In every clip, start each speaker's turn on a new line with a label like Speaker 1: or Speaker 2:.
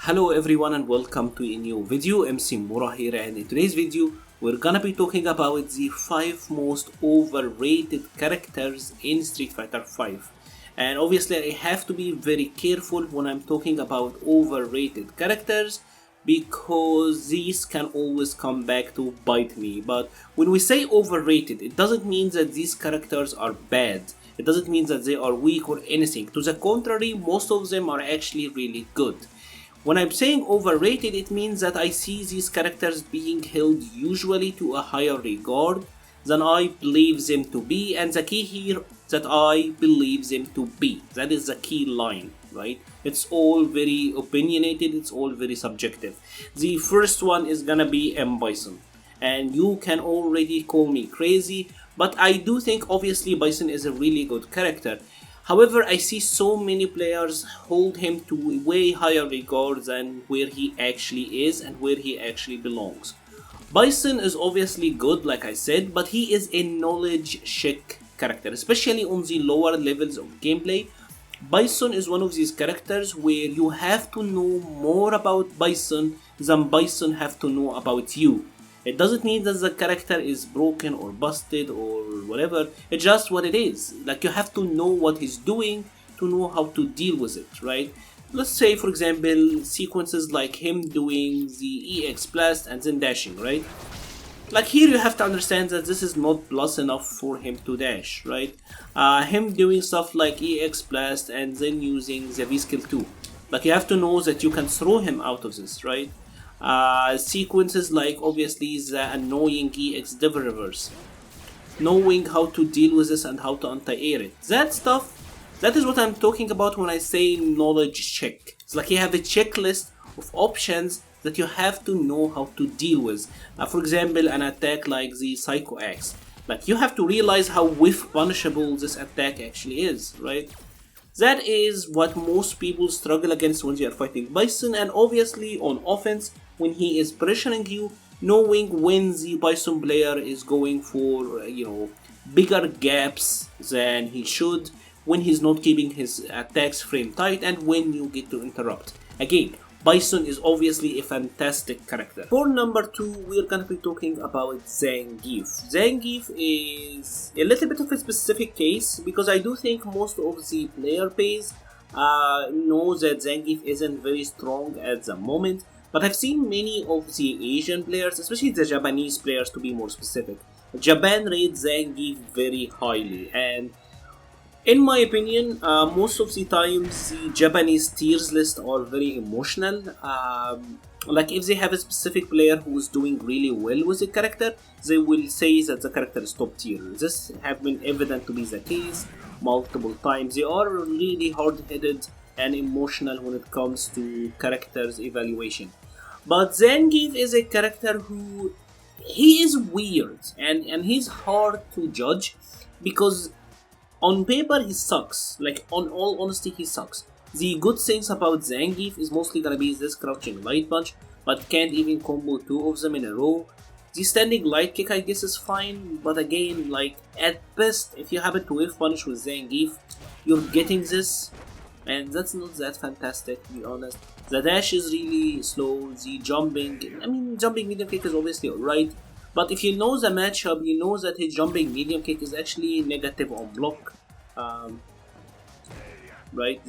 Speaker 1: Hello everyone and welcome to a new video. MC-Mura here, and in today's video we're gonna be talking about the 5 most overrated characters in Street Fighter 5. And obviously I have to be very careful when I'm talking about overrated characters because these can always come back to bite me. But when we say overrated, it doesn't mean that these characters are bad. It doesn't mean that they are weak or anything. To the contrary, most of them are actually really good. When I'm saying overrated, it means that I see these characters being held usually to a higher regard than I believe them to be, and the key here that I believe them to be. That is the key line, right? It's all very opinionated, it's all very subjective. The first one is gonna be M. Bison, and you can already call me crazy, but I do think obviously Bison is a really good character. However, I see so many players hold him to way higher regard than where he actually is and where he actually belongs. Bison is obviously good, like I said, but he is a knowledge check character, especially on the lower levels of gameplay. Bison is one of these characters where you have to know more about Bison than Bison have to know about you. It doesn't mean that the character is broken or busted or whatever, it's just what it is. Like, you have to know what he's doing to know how to deal with it, right? Let's say, for example, sequences like him doing the EX blast and then dashing, right? Like, here you have to understand that this is not plus enough for him to dash, right? Him doing stuff like EX blast and then using the V skill too. Like, you have to know that you can throw him out of this, right? Sequences like obviously the annoying EX div reverse, knowing how to deal with this and how to anti-air it. That stuff, that is what I'm talking about when I say knowledge check. It's like you have a checklist of options that you have to know how to deal with. For example, an attack like the Psycho Axe. Like, you have to realize how whiff punishable this attack actually is, right? That is what most people struggle against when they are fighting Bison, and obviously on offense, when he is pressuring you, knowing when the Bison player is going for, bigger gaps than he should, when he's not keeping his attacks frame tight, and when you get to interrupt. Again, Bison is obviously a fantastic character. For number 2, we're gonna be talking about Zangief. Zangief is a little bit of a specific case because I do think most of the player base knows that Zangief isn't very strong at the moment, but I've seen many of the Asian players, especially the Japanese players to be more specific. Japan rates Zangief very highly, and in my opinion, most of the times the Japanese tiers list are very emotional. Like, if they have a specific player who is doing really well with the character, they will say that the character is top tier. This have been evident to be the case multiple times. They are really hard-headed and emotional when it comes to characters evaluation. But Zangief is a character who, he is weird and he's hard to judge because on paper he sucks. Like, on all honesty, he sucks. The good things about Zangief is mostly gonna be this crouching light punch, but can't even combo 2 of them in a row. The standing light kick I guess is fine, but again, like, at best, if you happen to whiff punish with Zangief, you're getting this, and that's not that fantastic, to be honest. The dash is really slow, the jumping medium kick is obviously alright, but if you know the matchup, you know that his jumping medium kick is actually negative on block. Right,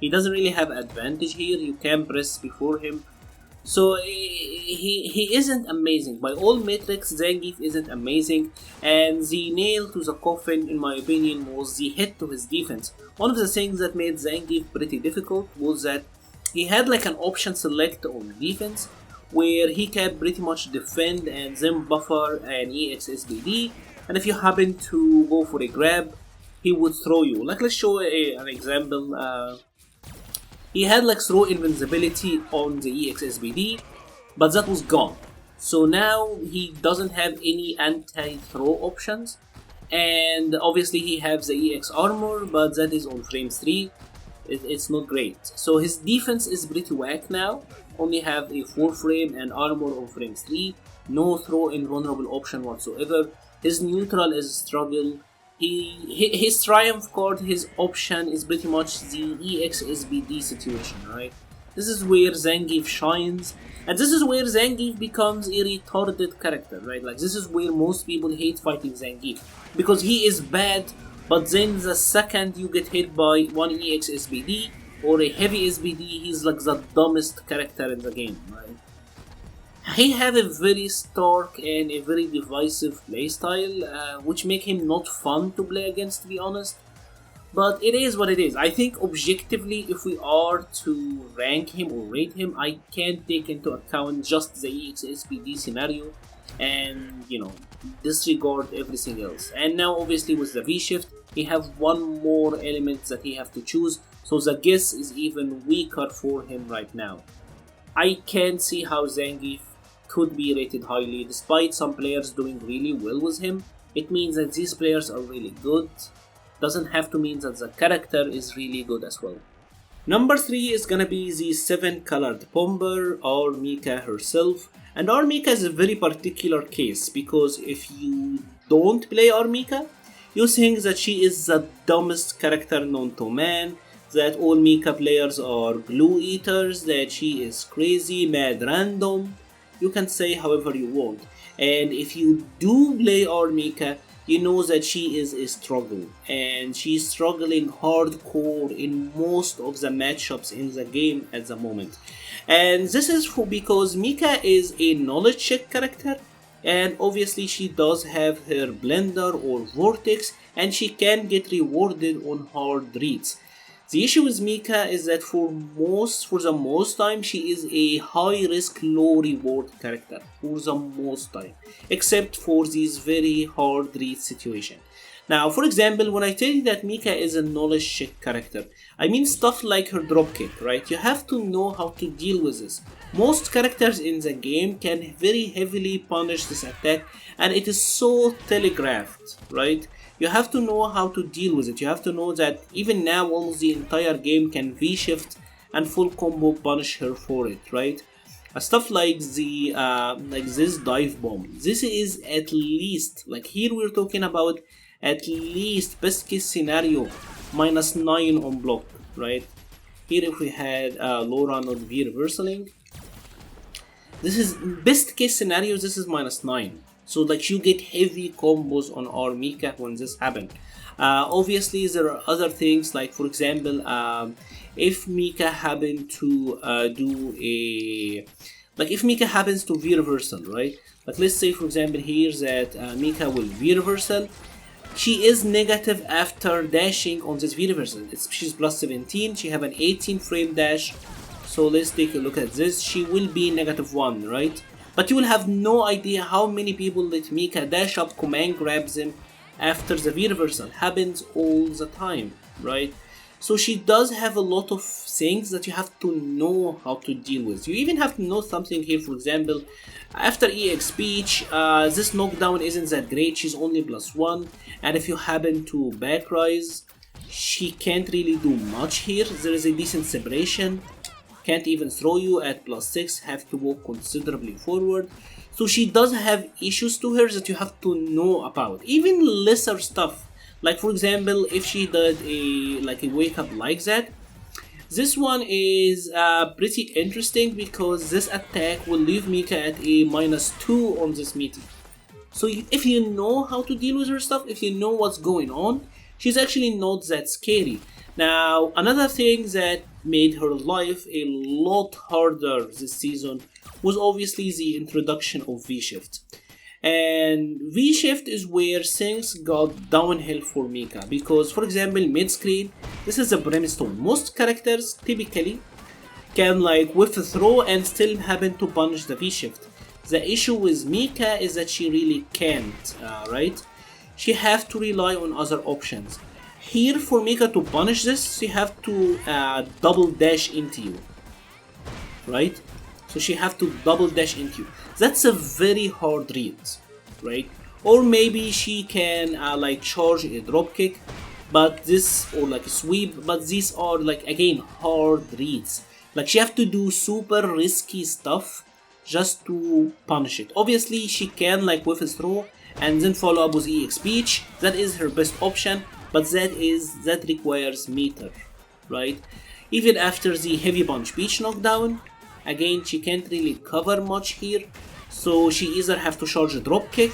Speaker 1: he doesn't really have advantage here, you can press before him. So he isn't amazing. By all metrics, Zangief isn't amazing, and the nail to the coffin, in my opinion, was the hit to his defense. One of the things that made Zangief pretty difficult was that he had like an option select on defense, where he can pretty much defend and then buffer an EX SBD, and if you happen to go for a grab, he would throw you. Like, let's show an example. He had like throw invincibility on the EX SBD, but that was gone. So now he doesn't have any anti-throw options, and obviously he has the EX armor, but that is on frame 3. It's not great. So his defense is pretty whack now. Only have a 4 frame and armor on frame 3. No throw invulnerable option whatsoever. His neutral is a struggle. His triumph card, his option is pretty much the EX SBD situation, right? This is where Zangief shines, and this is where Zangief becomes a retarded character, right? Like, this is where most people hate fighting Zangief, because he is bad, but then the second you get hit by one EX SBD or a heavy SBD, he's like the dumbest character in the game, right? He have a very stark and a very divisive playstyle, which make him not fun to play against, to be honest. But it is what it is. I think objectively, if we are to rank him or rate him, I can't take into account just the EXSPD scenario and, you know, disregard everything else. And now obviously with the V-Shift, he have one more element that he have to choose, so the guess is even weaker for him right now. I can't see how Zangief could be rated highly despite some players doing really well with him. It means that these players are really good. Doesn't have to mean that the character is really good as well. Number 3 is gonna be the 7 colored bomber, or Mika herself. And our Mika is a very particular case, because if you don't play our Mika, you think that she is the dumbest character known to man, that all Mika players are glue eaters, that she is crazy, mad, random. You can say however you want. And if you do play our Mika, you know that she is a struggle, and she's struggling hardcore in most of the matchups in the game at the moment. And this is because Mika is a knowledge check character, and obviously she does have her blender or vortex, and she can get rewarded on hard reads. The issue with Mika is that for the most time, she is a high risk, low reward character for the most time, except for these very hard read situation. Now, for example, when I tell you that Mika is a knowledge check character, I mean stuff like her dropkick, right? You have to know how to deal with this. Most characters in the game can very heavily punish this attack, and it is so telegraphed, right? You have to know how to deal with it. You have to know that even now almost the entire game can V-shift and full combo punish her for it, right? Stuff like the like this dive bomb. This is at least, like here we're talking about at least best case scenario -9 on block, right? Here if we had Laura not V reversaling, this is best case scenario, this is -9. So like you get heavy combos on our Mika when this happens. Obviously there are other things, like for example, if Mika happen to if Mika happens to V reversal, right? Like let's say for example here that Mika will V reversal. She is negative after dashing on this V reversal. She's +17, she have an 18 frame dash. So let's take a look at this. She will be -1, right? But you will have no idea how many people let Mika dash up, command grabs him after the V reversal. Happens all the time, right? So she does have a lot of things that you have to know how to deal with. You even have to know something here, for example, after EX speech, this knockdown isn't that great, she's only +1, and if you happen to back rise, she can't really do much here. There is a decent separation. Can't even throw you at +6, have to walk considerably forward. So she does have issues to her that you have to know about. Even lesser stuff, like for example, if she did a wake up like that, this one is pretty interesting because this attack will leave Mika at a -2 on this meter. So if you know how to deal with her stuff, if you know what's going on, she's actually not that scary. Now, another thing that made her life a lot harder this season was obviously the introduction of V-Shift. And V-Shift is where things got downhill for Mika, because for example, mid-screen, this is a brimstone. Most characters typically can like whiff a throw and still happen to punish the V-Shift. The issue with Mika is that she really can't, right? She have to rely on other options. Here for Mika to punish this, she have to double dash into you, right? So she have to double dash into you. That's a very hard read, right? Or maybe she can like charge a drop kick, but this, or like a sweep, but these are like again hard reads. Like she have to do super risky stuff just to punish it. Obviously she can like whiff a throw and then follow up with EX speech. That is her best option. But that requires meter, right? Even after the heavy punch beach knockdown, again she can't really cover much here, so she either have to charge a drop kick,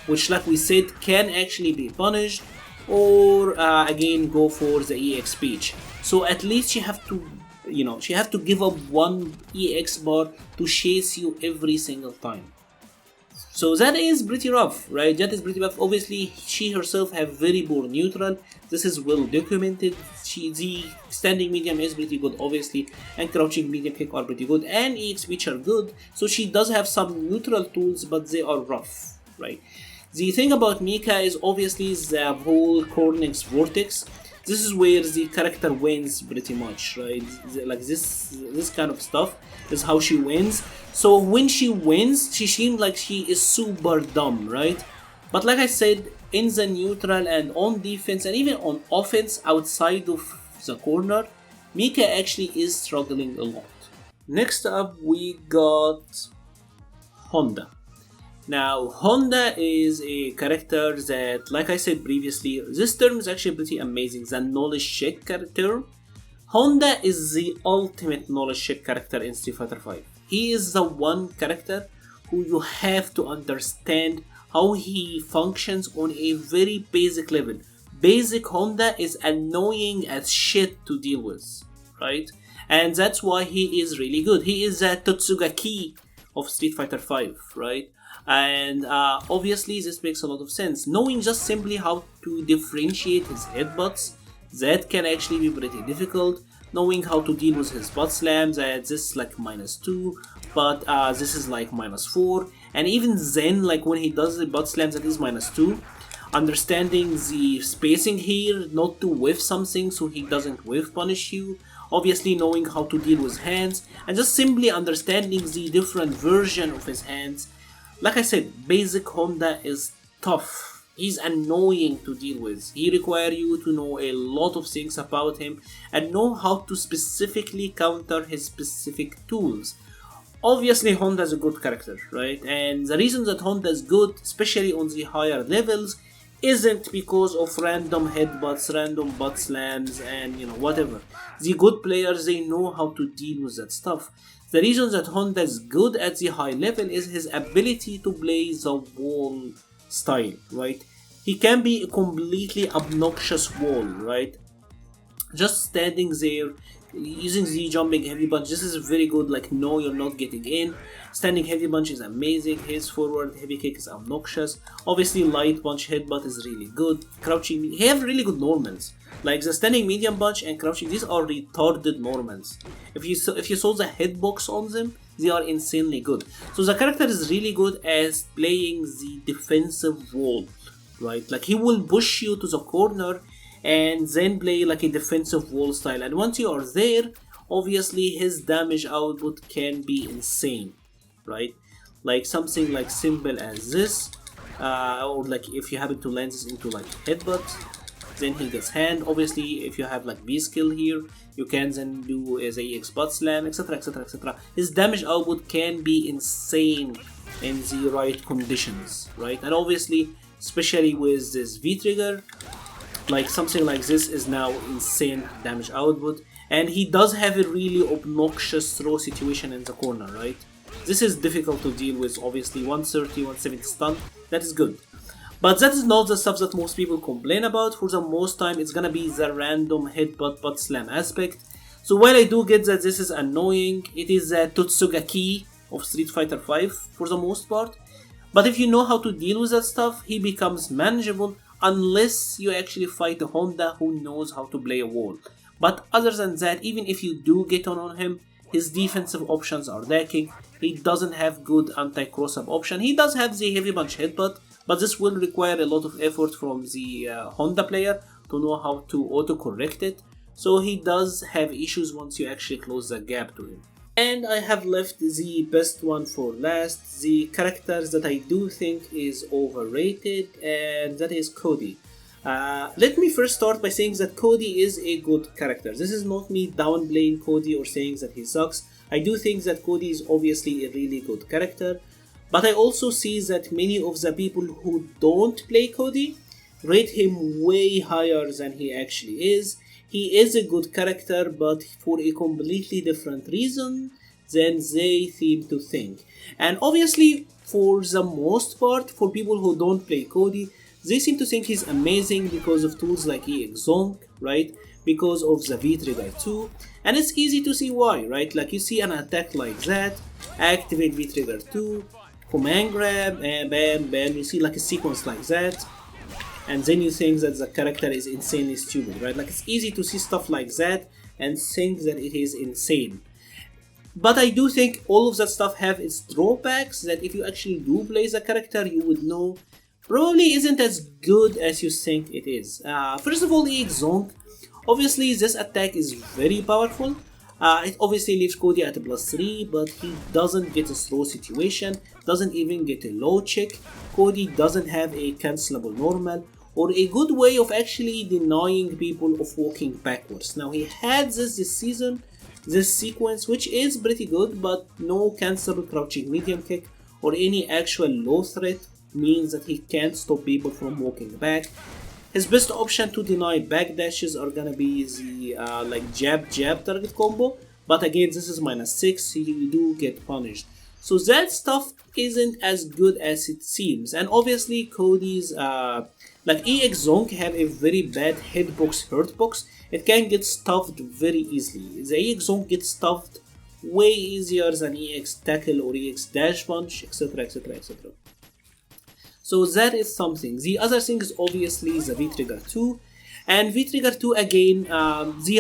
Speaker 1: which like we said can actually be punished, or again go for the EX beach. So at least she have to, she have to give up one EX bar to chase you every single time. So that is pretty rough, right? That is pretty rough. Obviously, she herself have very poor neutral. This is well documented. The standing medium is pretty good, obviously, and crouching medium kick are pretty good, and EX beach are good. So she does have some neutral tools, but they are rough, right? The thing about Mika is obviously the whole Cornix Vortex. This is where the character wins pretty much, right? Like this kind of stuff is how she wins. So when she wins, she seems like she is super dumb, right? But like I said, in the neutral and on defense and even on offense outside of the corner, Mika actually is struggling a lot. Next up we got Honda. Now, Honda is a character that, like I said previously, this term is actually pretty amazing, the knowledge check character. Honda is the ultimate knowledge check character in Street Fighter V. He is the one character who you have to understand how he functions on a very basic level. Basic Honda is annoying as shit to deal with, right? And that's why he is really good. He is a Totsugaki of Street Fighter V, right? And obviously this makes a lot of sense. Knowing just simply how to differentiate his headbutts, that can actually be pretty difficult. Knowing how to deal with his butt slams, this is like -2, but this is like -4. And even then, like when he does the butt slams, that is -2. Understanding the spacing here, not to whiff something so he doesn't whiff punish you. Obviously knowing how to deal with hands, and just simply understanding the different version of his hands. Like I said, basic Honda is tough. He's annoying to deal with. He requires you to know a lot of things about him and know how to specifically counter his specific tools. Obviously Honda is a good character, right? And the reason that Honda is good, especially on the higher levels, isn't because of random headbutts, random butt slams, and whatever. The good players, they know how to deal with that stuff. The reason that Honda is good at the high level is his ability to play the wall style, right? He can be a completely obnoxious wall, right? Just standing there, using the jumping heavy punch, this is very good, like no, you're not getting in. Standing heavy punch is amazing, his forward heavy kick is obnoxious. Obviously light punch headbutt is really good. Crouching, he have really good normals. Like the standing medium punch and crouching, these are retarded normals. If you saw the hitbox on them, they are insanely good. So the character is really good at playing the defensive wall, right? Like he will push you to the corner and then play like a defensive wall style. And once you are there, obviously his damage output can be insane, right? Like something like simple as this, or like if you happen to land this into like headbutt, then he gets hand. Obviously if you have like B skill here, you can then do as a EX butt slam, etc, etc, etc. His damage output can be insane in the right conditions, right? And obviously especially with this V trigger, like something like this is now insane damage output. And he does have a really obnoxious throw situation in the corner, right? This is difficult to deal with. Obviously 130, 170 stun, that is good. But that is not the stuff that most people complain about. For the most time, it's gonna be the random headbutt butt slam aspect. So while I do get that this is annoying, it is a Totsugaki of Street Fighter V for the most part. But if you know how to deal with that stuff, he becomes manageable unless you actually fight a Honda who knows how to play a wall. But other than that, even if you do get on him, his defensive options are lacking. He doesn't have good anti-cross-up option. He does have the heavy punch headbutt, but this will require a lot of effort from the Honda player to know how to auto-correct it. So he does have issues once you actually close the gap to him. And I have left the best one for last, the characters that I do think is overrated, and that is Kodi. Let me first start by saying that Kodi is a good character. This is not me downplaying Kodi or saying that he sucks. I do think that Kodi is obviously a really good character, but I also see that many of the people who don't play Kodi rate him way higher than he actually is. he is a good character, but for a completely different reason than they seem to think. And obviously, for the most part, for people who don't play Kodi, they seem to think he's amazing because of tools like EX-Zonk, right? Because of the V-Trigger 2. And it's easy to see why, right? Like you see an attack like that, activate V-Trigger 2, command grab, and bam, bam, you see like a sequence like that. And then you think that the character is insanely stupid, right? Like it's easy to see stuff like that and think that it is insane. But I do think all of that stuff have its drawbacks, that if you actually do play the character, you would know probably isn't as good as you think it is. First of all, EX-Zonk. Obviously, this attack is very powerful. It obviously leaves Kodi at a +3, but he doesn't get a slow situation, doesn't even get a low check. Kodi doesn't have a cancelable normal, or a good way of actually denying people of walking backwards. Now, he had this season, this sequence, which is pretty good, but no cancelable crouching medium kick or any actual low threat means that he can't stop people from walking back. His best option to deny backdashes are gonna be the like jab target combo, but again this is -6, so you do get punished. So that stuff isn't as good as it seems, and obviously Kodi's like EX-Zonk have a very bad hitbox hurtbox. It can get stuffed very easily. The EX-Zonk gets stuffed way easier than EX tackle or EX dash punch, etc, etc, etc. So that is something. The other thing is obviously the V-Trigger 2, and V-Trigger 2 again, the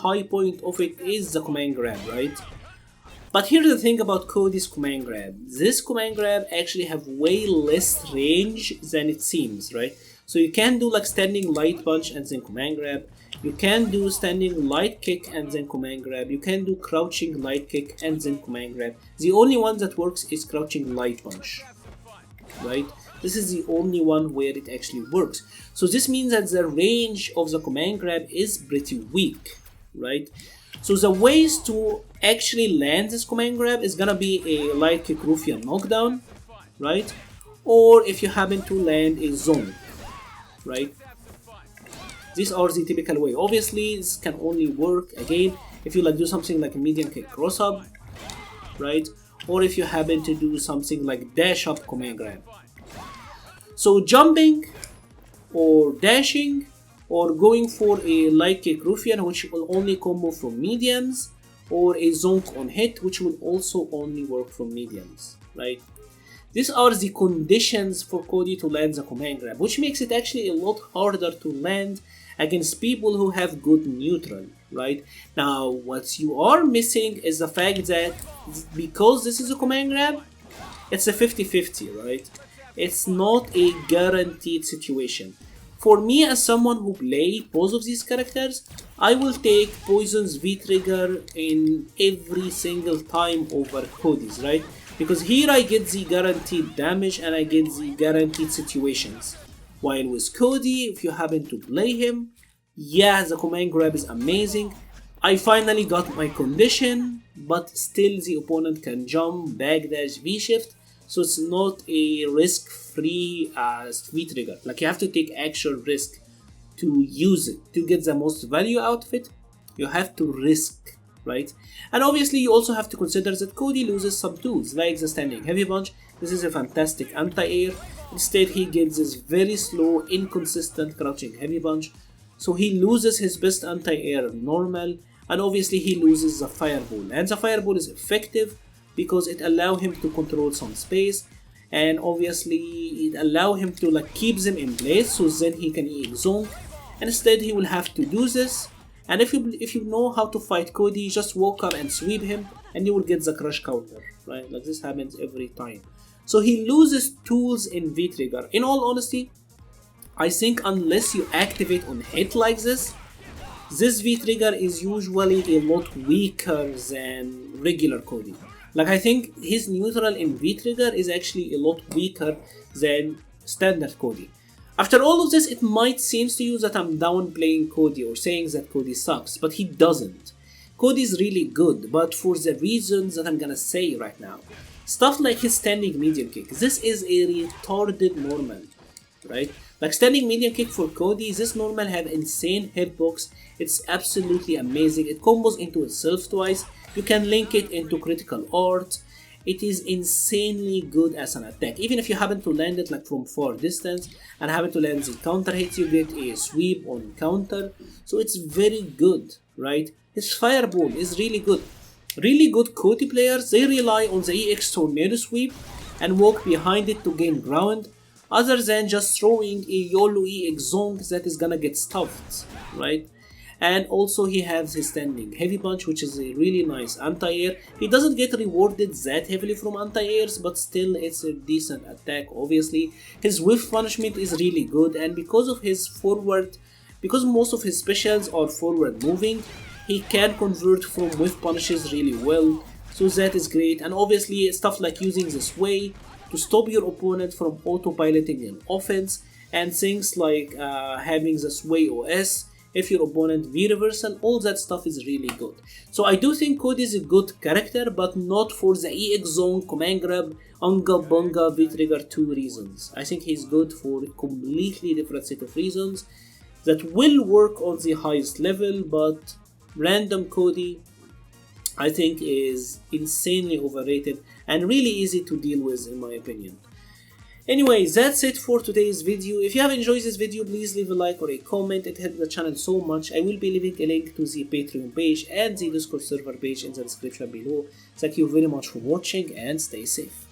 Speaker 1: high point of it is the command grab, right? But here's the thing about Kodi's command grab. This command grab actually have way less range than it seems, right? So you can do like standing light punch and then command grab. You can do standing light kick and then command grab. You can do crouching light kick and then command grab. The only one that works is crouching light punch, right? This is the only one where it actually works. So this means that the range of the command grab is pretty weak, right? So the ways to actually land this command grab is gonna be a light kick ruffian knockdown, right? Or if you happen to land a zone, right? These are the typical way. Obviously, this can only work again if you like do something like a medium kick cross up, right? Or if you happen to do something like dash up command grab. So jumping or dashing or going for a light kick ruffian, which will only combo from mediums, or a zonk on hit, which will also only work from mediums, right? These are the conditions for Kodi to land the command grab, which makes it actually a lot harder to land against people who have good neutral, right? Now, what you are missing is the fact that because this is a command grab, it's a 50-50, right? It's not a guaranteed situation. For me, as someone who play both of these characters, I will take Poison's V-Trigger in every single time over Kodi's, right? Because here I get the guaranteed damage and I get the guaranteed situations. While with Kodi, if you happen to play him, yeah, the command grab is amazing. I finally got my condition, but still the opponent can jump, backdash, V-shift. So it's not a risk-free V-Trigger. Like you have to take actual risk to use it. To get the most value out of it, you have to risk, right? And obviously you also have to consider that Kodi loses some tools, like the standing heavy punch. This is a fantastic anti-air. Instead he gets this very slow, inconsistent crouching heavy punch. So he loses his best anti-air normal, and obviously he loses the fireball. And the fireball is effective because it allows him to control some space, and obviously it allows him to like keep them in place, so then he can EX-Zonk. And instead he will have to do this, and if you know how to fight Kodi, just walk up and sweep him and you will get the crush counter, right? Like this happens every time. So he loses tools in V-Trigger. In all honesty, I think unless you activate on hit like this V-Trigger is usually a lot weaker than regular Kodi. Like I think his neutral in V-Trigger is actually a lot weaker than standard Kodi. After all of this, it might seem to you that I'm downplaying Kodi or saying that Kodi sucks, but he doesn't. Kodi is really good, but for the reasons that I'm gonna say right now. Stuff like his standing medium kick, this is a retarded normal. right? Like standing medium kick for Kodi, this normal have insane hitbox. It's absolutely amazing. It combos into itself twice. You can link it into critical art. It is insanely good as an attack. Even if you happen to land it like from far distance and happen to land the counter hits, you get a sweep on counter. So it's very good, right? His fireball is really good. Really good Kodi players, they rely on the EX tornado sweep and walk behind it to gain ground, other than just throwing a YOLO EX zonk that is gonna get stuffed, right? And also he has his standing heavy punch, which is a really nice anti-air. He doesn't get rewarded that heavily from anti-airs, but still it's a decent attack. Obviously his whiff punishment is really good, and because of his forward, because most of his specials are forward moving, he can convert from whiff punishes really well, so that is great. And obviously stuff like using the sway to stop your opponent from autopiloting an offense, and things like having the sway OS if your opponent V-reversal, all that stuff is really good. So I do think Kodi is a good character, but not for the EX zone, command grab, Unga Bunga, V-trigger 2 reasons. I think he's good for a completely different set of reasons that will work on the highest level, but random Kodi I think is insanely overrated and really easy to deal with in my opinion. Anyway, that's it for today's video. If you have enjoyed this video, please leave a like or a comment. It helps the channel so much. I will be leaving a link to the Patreon page and the Discord server page in the description below. Thank you very much for watching and stay safe.